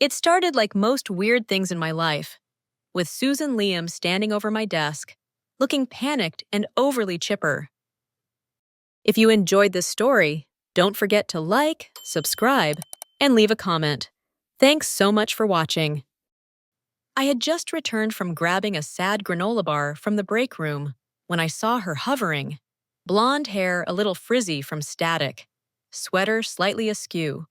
It started like most weird things in my life, with Susan Liam standing over my desk, looking panicked and overly chipper. If you enjoyed this story, don't forget to like, subscribe, and leave a comment. Thanks so much for watching. I had just returned from grabbing a sad granola bar from the break room when I saw her hovering, blonde hair a little frizzy from static, sweater slightly askew,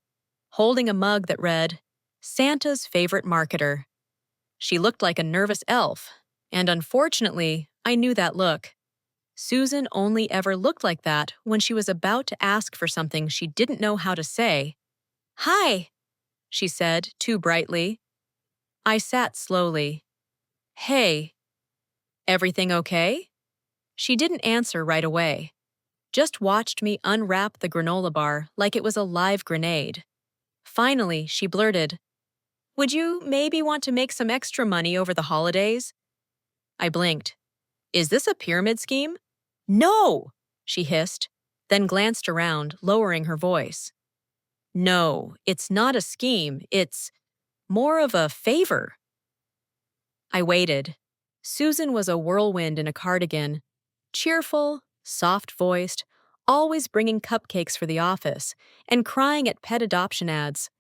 holding a mug that read, Santa's favorite marketer. She looked like a nervous elf, and unfortunately, I knew that look. Susan only ever looked like that when she was about to ask for something she didn't know how to say. Hi, she said, too brightly. I sat slowly. Hey, everything okay? She didn't answer right away, just watched me unwrap the granola bar like it was a live grenade. Finally, she blurted, Would you maybe want to make some extra money over the holidays? I blinked. Is this a pyramid scheme? No, she hissed, then glanced around, lowering her voice. No, it's not a scheme, it's more of a favor. I waited. Susan was a whirlwind in a cardigan, cheerful, soft-voiced, always bringing cupcakes for the office, and crying at pet adoption ads.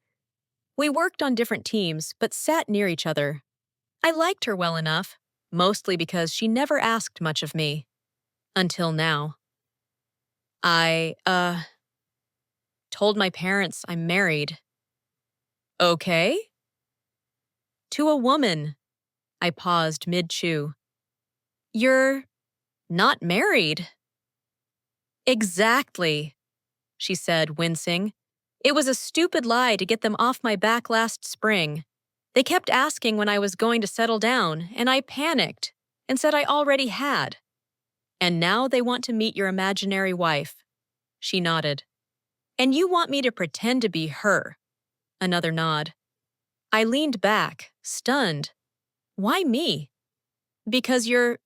We worked on different teams, but sat near each other. I liked her well enough, mostly because she never asked much of me. Until now. I, told my parents I'm married. Okay? To a woman. I paused mid-chew. You're not married. Exactly, she said, wincing. It was a stupid lie to get them off my back last spring. They kept asking when I was going to settle down, and I panicked and said I already had. And now they want to meet your imaginary wife. She nodded. And you want me to pretend to be her. Another nod. I leaned back, stunned. Why me? Because you're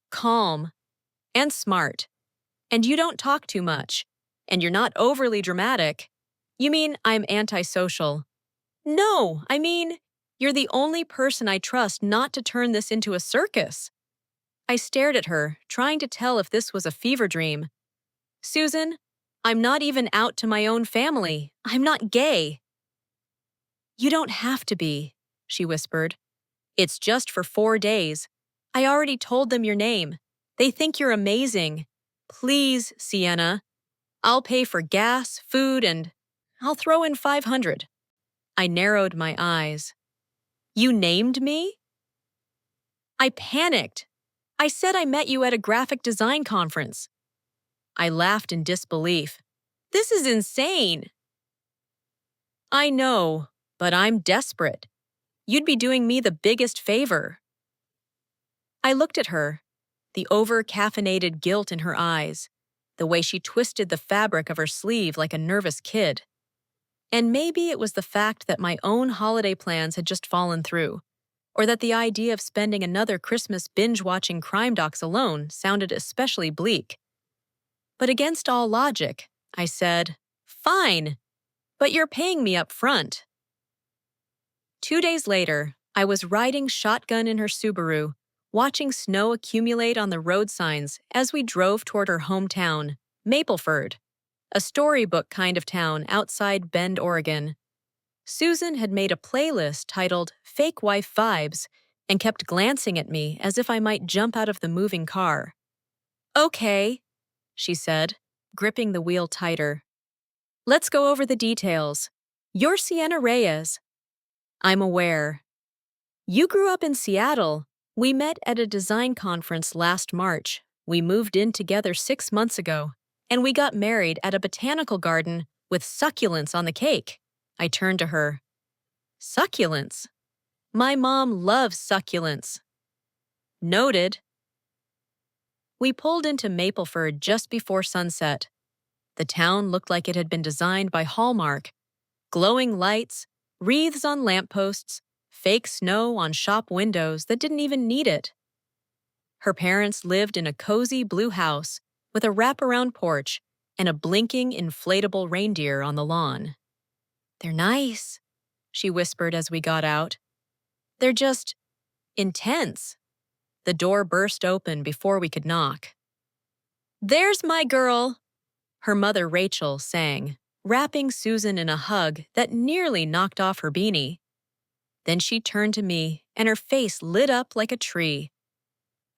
calm and smart, and you don't talk too much, and you're not overly dramatic. You mean I'm antisocial? No, I mean, you're the only person I trust not to turn this into a circus. I stared at her, trying to tell if this was a fever dream. Susan, I'm not even out to my own family. I'm not gay. You don't have to be, she whispered. It's just for 4 days. I already told them your name. They think you're amazing. Please, Sienna. I'll pay for gas, food, and I'll throw in 500. I narrowed my eyes. You named me? I panicked. I said I met you at a graphic design conference. I laughed in disbelief. This is insane. I know, but I'm desperate. You'd be doing me the biggest favor. I looked at her, the over-caffeinated guilt in her eyes, the way she twisted the fabric of her sleeve like a nervous kid. And maybe it was the fact that my own holiday plans had just fallen through, or that the idea of spending another Christmas binge-watching crime docs alone sounded especially bleak. But against all logic, I said, Fine, but you're paying me up front. 2 days later, I was riding shotgun in her Subaru, watching snow accumulate on the road signs as we drove toward her hometown, Mapleford, a storybook kind of town outside Bend, Oregon. Susan had made a playlist titled Fake Wife Vibes and kept glancing at me as if I might jump out of the moving car. Okay, she said, gripping the wheel tighter. Let's go over the details. You're Sienna Reyes. I'm aware. You grew up in Seattle. We met at a design conference last March. We moved in together 6 months ago, and we got married at a botanical garden with succulents on the cake. I turned to her. Succulents? My mom loves succulents. Noted. We pulled into Mapleford just before sunset. The town looked like it had been designed by Hallmark. Glowing lights, wreaths on lampposts, fake snow on shop windows that didn't even need it. Her parents lived in a cozy blue house with a wraparound porch and a blinking inflatable reindeer on the lawn. They're nice, she whispered as we got out. They're just intense. The door burst open before we could knock. There's my girl, her mother Rachel sang, wrapping Susan in a hug that nearly knocked off her beanie. Then she turned to me, and her face lit up like a tree.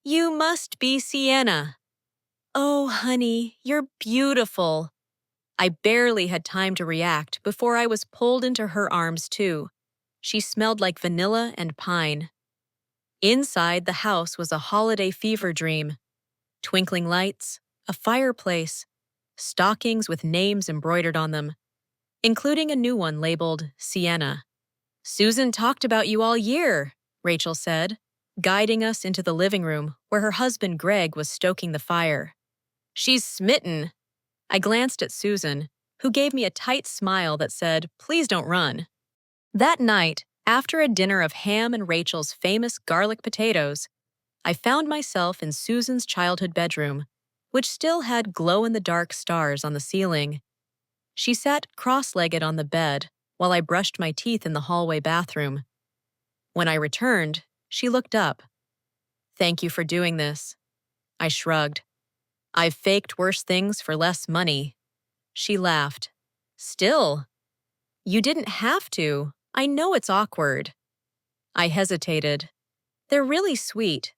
You must be Sienna. Oh, honey, you're beautiful. I barely had time to react before I was pulled into her arms, too. She smelled like vanilla and pine. Inside, the house was a holiday fever dream. Twinkling lights, a fireplace, stockings with names embroidered on them, including a new one labeled Sienna. Susan talked about you all year, Rachel said, guiding us into the living room where her husband Greg was stoking the fire. She's smitten. I glanced at Susan, who gave me a tight smile that said, please don't run. That night, after a dinner of ham and Rachel's famous garlic potatoes, I found myself in Susan's childhood bedroom, which still had glow-in-the-dark stars on the ceiling. She sat cross-legged on the bed while I brushed my teeth in the hallway bathroom. When I returned, she looked up. Thank you for doing this. I shrugged. I've faked worse things for less money. She laughed. Still, you didn't have to. I know it's awkward. I hesitated. They're really sweet.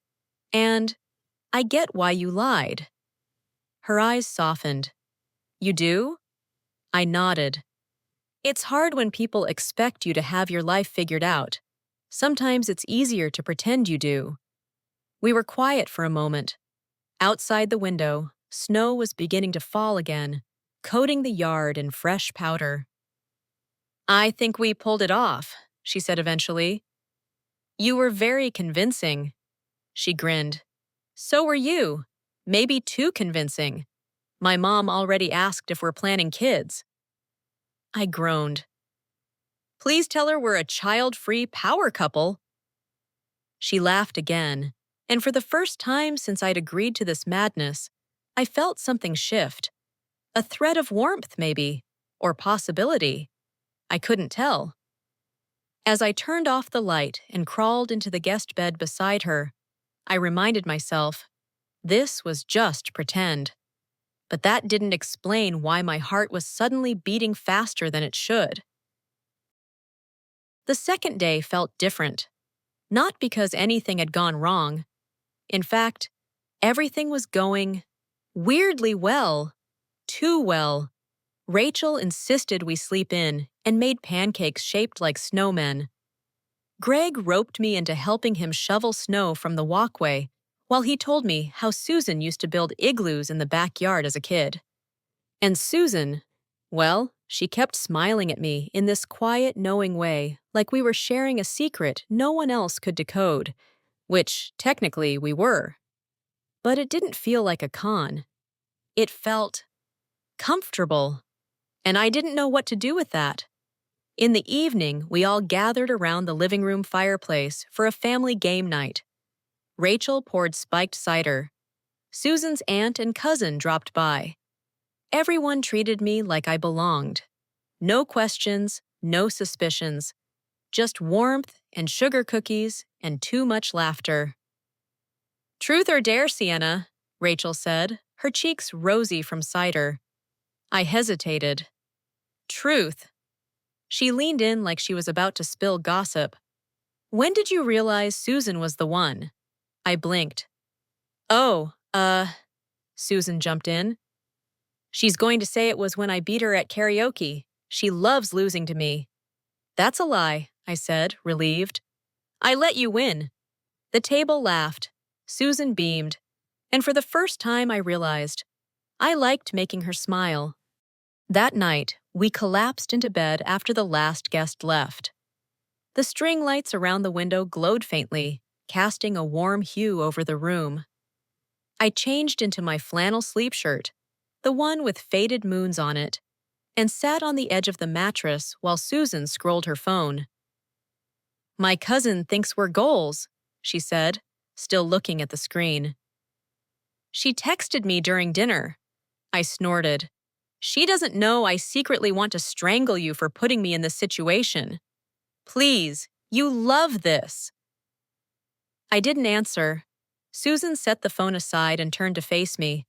And I get why you lied. Her eyes softened. You do? I nodded. It's hard when people expect you to have your life figured out. Sometimes it's easier to pretend you do. We were quiet for a moment. Outside the window, snow was beginning to fall again, coating the yard in fresh powder. I think we pulled it off, she said eventually. You were very convincing. She grinned. So were you. Maybe too convincing. My mom already asked if we're planning kids. I groaned. Please tell her we're a child-free power couple. She laughed again, and for the first time since I'd agreed to this madness, I felt something shift. A thread of warmth, maybe, or possibility. I couldn't tell. As I turned off the light and crawled into the guest bed beside her, I reminded myself, this was just pretend. But that didn't explain why my heart was suddenly beating faster than it should. The second day felt different, not because anything had gone wrong. In fact, everything was going weirdly well, too well. Rachel insisted we sleep in and made pancakes shaped like snowmen. Greg roped me into helping him shovel snow from the walkway, while he told me how Susan used to build igloos in the backyard as a kid. And Susan, well, she kept smiling at me in this quiet, knowing way, like we were sharing a secret no one else could decode, which, technically, we were. But it didn't feel like a con. It felt comfortable, and I didn't know what to do with that. In the evening, we all gathered around the living room fireplace for a family game night. Rachel poured spiked cider. Susan's aunt and cousin dropped by. Everyone treated me like I belonged. No questions, no suspicions. Just warmth and sugar cookies and too much laughter. Truth or dare, Sienna, Rachel said, her cheeks rosy from cider. I hesitated. Truth. She leaned in like she was about to spill gossip. When did you realize Susan was the one? I blinked. Oh, Susan jumped in. She's going to say it was when I beat her at karaoke. She loves losing to me. That's a lie, I said, relieved. I let you win. The table laughed. Susan beamed. And for the first time I realized, I liked making her smile. That night, we collapsed into bed after the last guest left. The string lights around the window glowed faintly, casting a warm hue over the room. I changed into my flannel sleep shirt, the one with faded moons on it, and sat on the edge of the mattress while Susan scrolled her phone. My cousin thinks we're goals, she said, still looking at the screen. She texted me during dinner. I snorted. She doesn't know I secretly want to strangle you for putting me in this situation. Please, you love this. I didn't answer. Susan set the phone aside and turned to face me.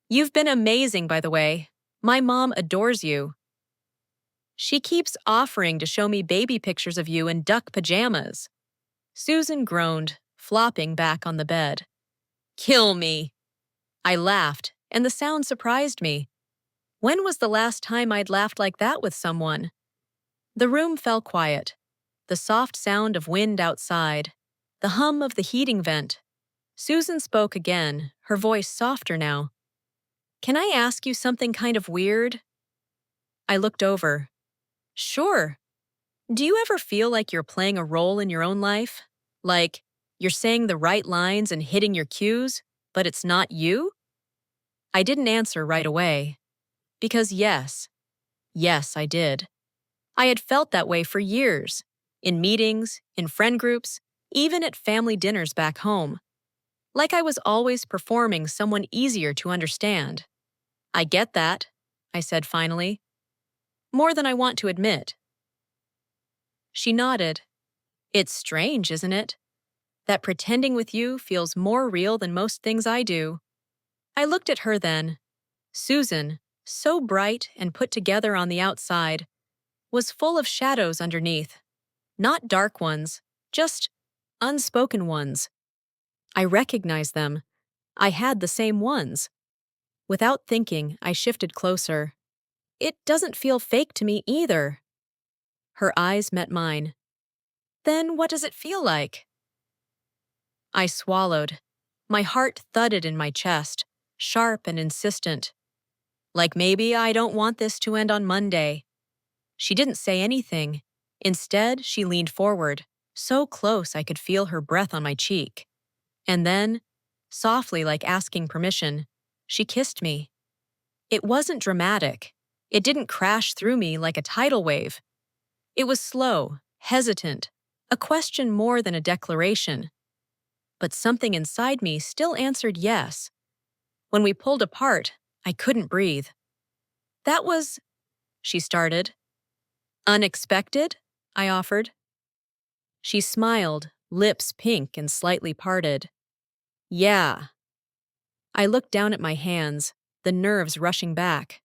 You've been amazing, by the way. My mom adores you. She keeps offering to show me baby pictures of you in duck pajamas. Susan groaned, flopping back on the bed. Kill me. I laughed, and the sound surprised me. When was the last time I'd laughed like that with someone? The room fell quiet. The soft sound of wind outside. The hum of the heating vent. Susan spoke again, her voice softer now. Can I ask you something kind of weird? I looked over. Sure. Do you ever feel like you're playing a role in your own life? Like, you're saying the right lines and hitting your cues, but it's not you? I didn't answer right away. Because yes, I did. I had felt that way for years. In meetings, in friend groups, even at family dinners back home. Like I was always performing someone easier to understand. I get that, I said finally. More than I want to admit. She nodded. It's strange, isn't it? That pretending with you feels more real than most things I do. I looked at her then. Susan, so bright and put together on the outside, was full of shadows underneath. Not dark ones, just unspoken ones. I recognized them. I had the same ones. Without thinking, I shifted closer. It doesn't feel fake to me either. Her eyes met mine. Then what does it feel like? I swallowed. My heart thudded in my chest, sharp and insistent. Like maybe I don't want this to end on Monday. She didn't say anything. Instead, she leaned forward, so close I could feel her breath on my cheek. And then, softly like asking permission, she kissed me. It wasn't dramatic. It didn't crash through me like a tidal wave. It was slow, hesitant, a question more than a declaration. But something inside me still answered yes. When we pulled apart, I couldn't breathe. That was, she started. Unexpected? I offered. She smiled, lips pink and slightly parted. Yeah. I looked down at my hands, the nerves rushing back.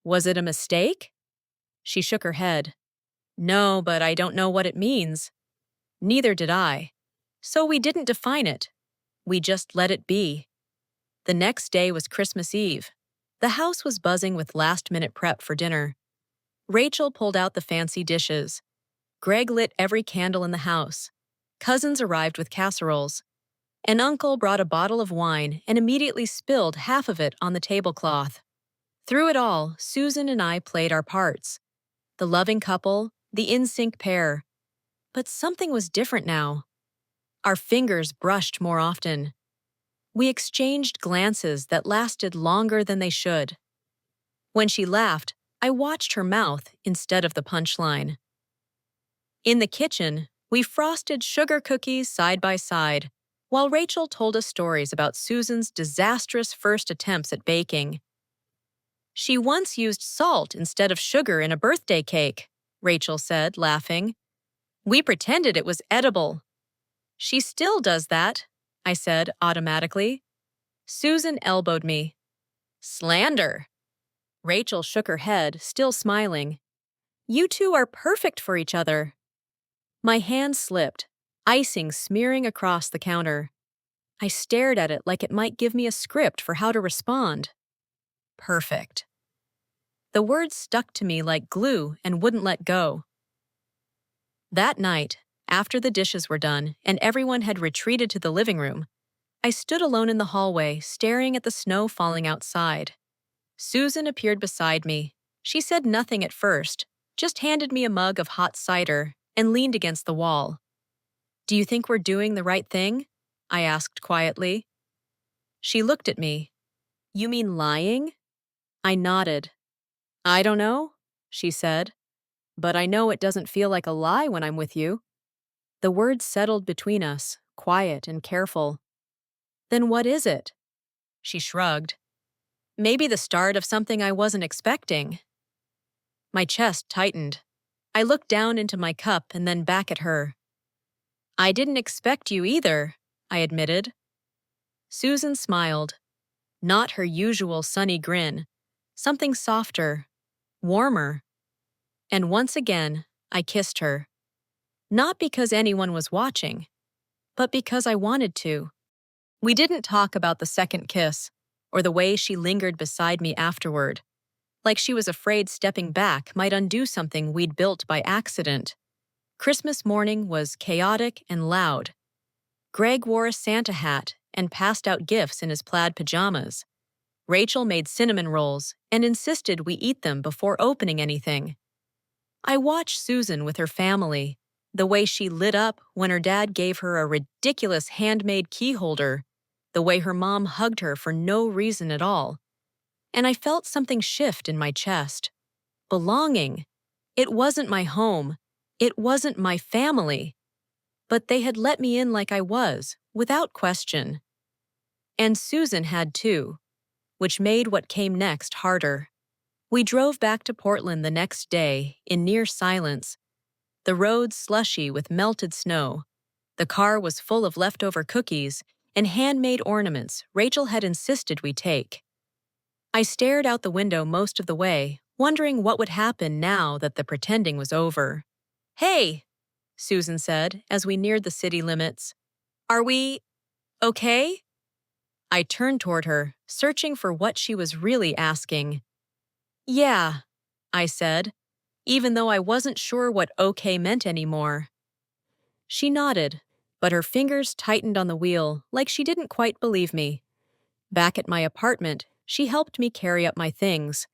Was it a mistake? She shook her head. No, but I don't know what it means. Neither did I. So we didn't define it. We just let it be. The next day was Christmas Eve. The house was buzzing with last-minute prep for dinner. Rachel pulled out the fancy dishes. Greg lit every candle in the house. Cousins arrived with casseroles. An uncle brought a bottle of wine and immediately spilled half of it on the tablecloth. Through it all, Susan and I played our parts. The loving couple, the in-sync pair. But something was different now. Our fingers brushed more often. We exchanged glances that lasted longer than they should. When she laughed, I watched her mouth instead of the punchline. In the kitchen, we frosted sugar cookies side by side, while Rachel told us stories about Susan's disastrous first attempts at baking. She once used salt instead of sugar in a birthday cake, Rachel said, laughing. We pretended it was edible. She still does that, I said automatically. Susan elbowed me. Slander. Rachel shook her head, still smiling. You two are perfect for each other. My hand slipped, icing smearing across the counter. I stared at it like it might give me a script for how to respond. Perfect. The words stuck to me like glue and wouldn't let go. That night, after the dishes were done and everyone had retreated to the living room, I stood alone in the hallway, staring at the snow falling outside. Susan appeared beside me. She said nothing at first, just handed me a mug of hot cider and leaned against the wall. Do you think we're doing the right thing? I asked quietly. She looked at me. You mean lying? I nodded. I don't know, she said, but I know it doesn't feel like a lie when I'm with you. The words settled between us, quiet and careful. Then what is it? She shrugged. Maybe the start of something I wasn't expecting. My chest tightened. I looked down into my cup and then back at her. I didn't expect you either, I admitted. Susan smiled. Not her usual sunny grin. Something softer, warmer. And once again, I kissed her. Not because anyone was watching, but because I wanted to. We didn't talk about the second kiss, or the way she lingered beside me afterward, like she was afraid stepping back might undo something we'd built by accident. Christmas morning was chaotic and loud. Greg wore a Santa hat and passed out gifts in his plaid pajamas. Rachel made cinnamon rolls and insisted we eat them before opening anything. I watched Susan with her family, the way she lit up when her dad gave her a ridiculous handmade key holder, the way her mom hugged her for no reason at all. And I felt something shift in my chest. Belonging. It wasn't my home. It wasn't my family. But they had let me in like I was, without question. And Susan had too, which made what came next harder. We drove back to Portland the next day in near silence. The roads slushy with melted snow. The car was full of leftover cookies and handmade ornaments Rachel had insisted we take. I stared out the window most of the way, wondering what would happen now that the pretending was over. "Hey," Susan said as we neared the city limits. "Are we okay?" I turned toward her, searching for what she was really asking. "Yeah," I said, even though I wasn't sure what okay meant anymore. She nodded, but her fingers tightened on the wheel like she didn't quite believe me. Back at my apartment, she helped me carry up my things.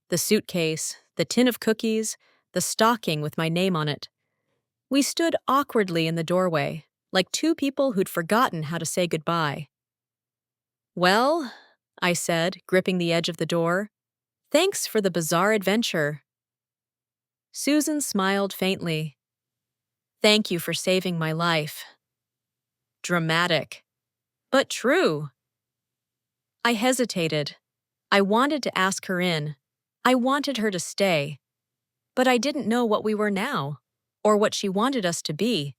The suitcase, the tin of cookies, the stocking with my name on it. We stood awkwardly in the doorway, like two people who'd forgotten how to say goodbye. "Well," I said, gripping the edge of the door, "thanks for the bizarre adventure." Susan smiled faintly. "Thank you for saving my life." Dramatic. But true. I hesitated. I wanted to ask her in. I wanted her to stay. But I didn't know what we were now, or what she wanted us to be.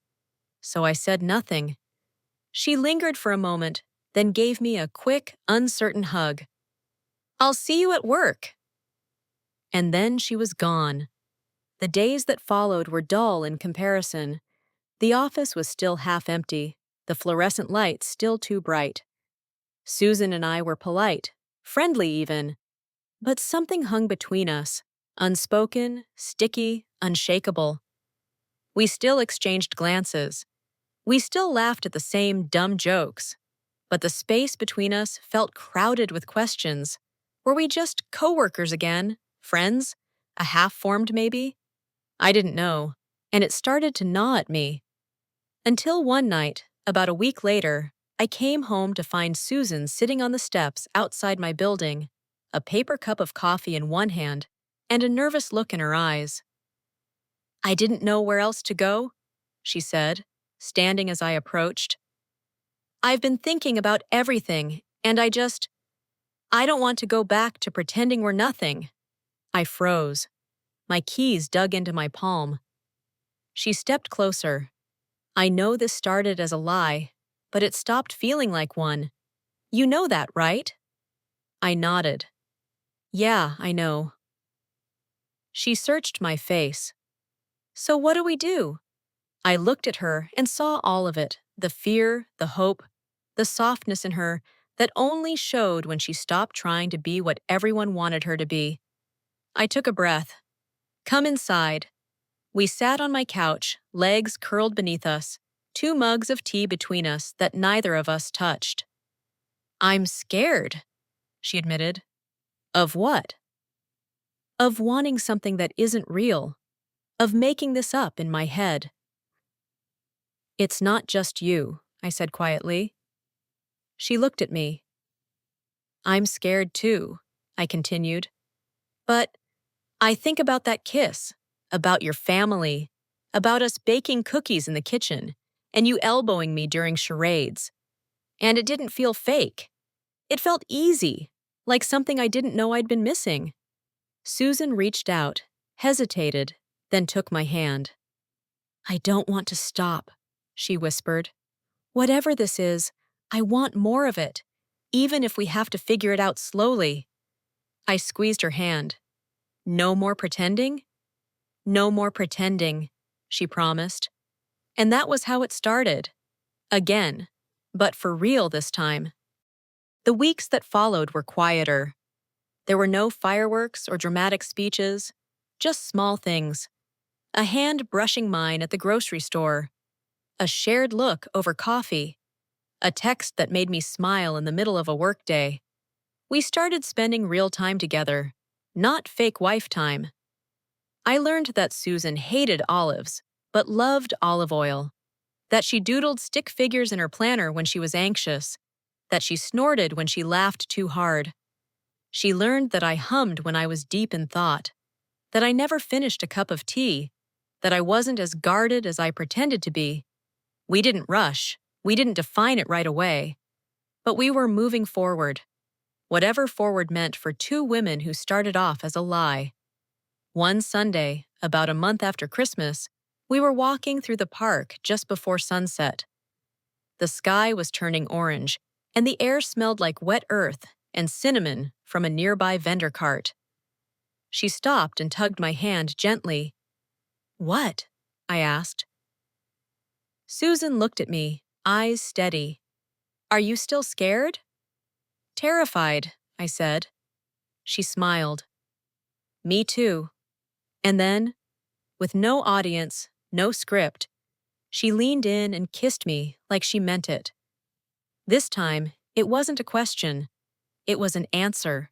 So I said nothing. She lingered for a moment, then gave me a quick, uncertain hug. "I'll see you at work." And then she was gone. The days that followed were dull in comparison. The office was still half empty, the fluorescent lights still too bright. Susan and I were polite, friendly even. But something hung between us, unspoken, sticky, unshakable. We still exchanged glances. We still laughed at the same dumb jokes. But the space between us felt crowded with questions. Were we just coworkers again? Friends? A half-formed maybe? I didn't know, and it started to gnaw at me. Until one night, about a week later, I came home to find Susan sitting on the steps outside my building, a paper cup of coffee in one hand, and a nervous look in her eyes. "I didn't know where else to go," she said, standing as I approached. "I've been thinking about everything, and I don't want to go back to pretending we're nothing." I froze. My keys dug into my palm. She stepped closer. "I know this started as a lie, but it stopped feeling like one. You know that, right?" I nodded. "Yeah, I know." She searched my face. "So what do we do?" I looked at her and saw all of it, the fear, the hope, the softness in her that only showed when she stopped trying to be what everyone wanted her to be. I took a breath. "Come inside." We sat on my couch, legs curled beneath us, 2 mugs of tea between us that neither of us touched. "I'm scared," she admitted. "Of what?" "Of wanting something that isn't real. Of making this up in my head." "It's not just you," I said quietly. She looked at me. "I'm scared too," I continued. "But I think about that kiss, about your family, about us baking cookies in the kitchen, and you elbowing me during charades. And it didn't feel fake. It felt easy, like something I didn't know I'd been missing." Susan reached out, hesitated, then took my hand. "I don't want to stop," she whispered. "Whatever this is, I want more of it, even if we have to figure it out slowly." I squeezed her hand. "No more pretending?" "No more pretending," she promised. And that was how it started. Again, but for real this time. The weeks that followed were quieter. There were no fireworks or dramatic speeches, just small things. A hand brushing mine at the grocery store. A shared look over coffee. A text that made me smile in the middle of a workday. We started spending real time together, not fake wife time. I learned that Susan hated olives, but loved olive oil. That she doodled stick figures in her planner when she was anxious. That she snorted when she laughed too hard. She learned that I hummed when I was deep in thought. That I never finished a cup of tea. That I wasn't as guarded as I pretended to be. We didn't rush. We didn't define it right away. But we were moving forward. Whatever forward meant for two women who started off as a lie. One Sunday, about a month after Christmas, we were walking through the park just before sunset. The sky was turning orange, and the air smelled like wet earth and cinnamon from a nearby vendor cart. She stopped and tugged my hand gently. "What?" I asked. Susan looked at me, eyes steady. "Are you still scared?" "Terrified," I said. She smiled. "Me too." And then, with no audience, no script, she leaned in and kissed me like she meant it. This time, it wasn't a question. It was an answer.